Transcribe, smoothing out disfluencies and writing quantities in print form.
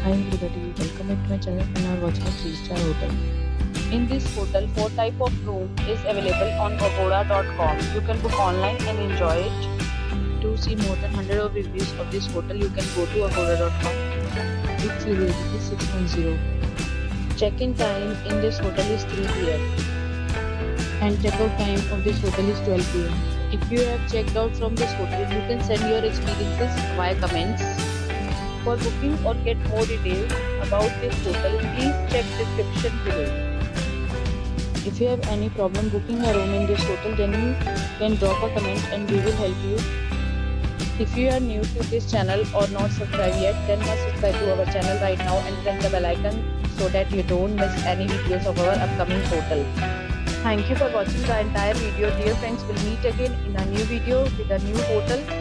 Hi everybody, welcome back to my channel and are watching a 3-star hotel. In this hotel, four type of room is available on agoda.com. You can book online and enjoy it. To see more than 100 of reviews of this hotel, you can go to agoda.com. Its review rating is 6.0. Check-in time in this hotel is 3 p.m. and check-out time of this hotel is 12 p.m. If you have checked out from this hotel, you can send your experiences via comments. For booking or get more details about this hotel, please check description below. If you have any problem booking a room in this hotel, then you can drop a comment and we will help you. If you are new to this channel or not subscribed yet, then must subscribe to our channel right now and press the bell icon so that you don't miss any videos of our upcoming hotel. Thank you for watching the entire video. Dear friends, we'll meet again in a new video with a new hotel.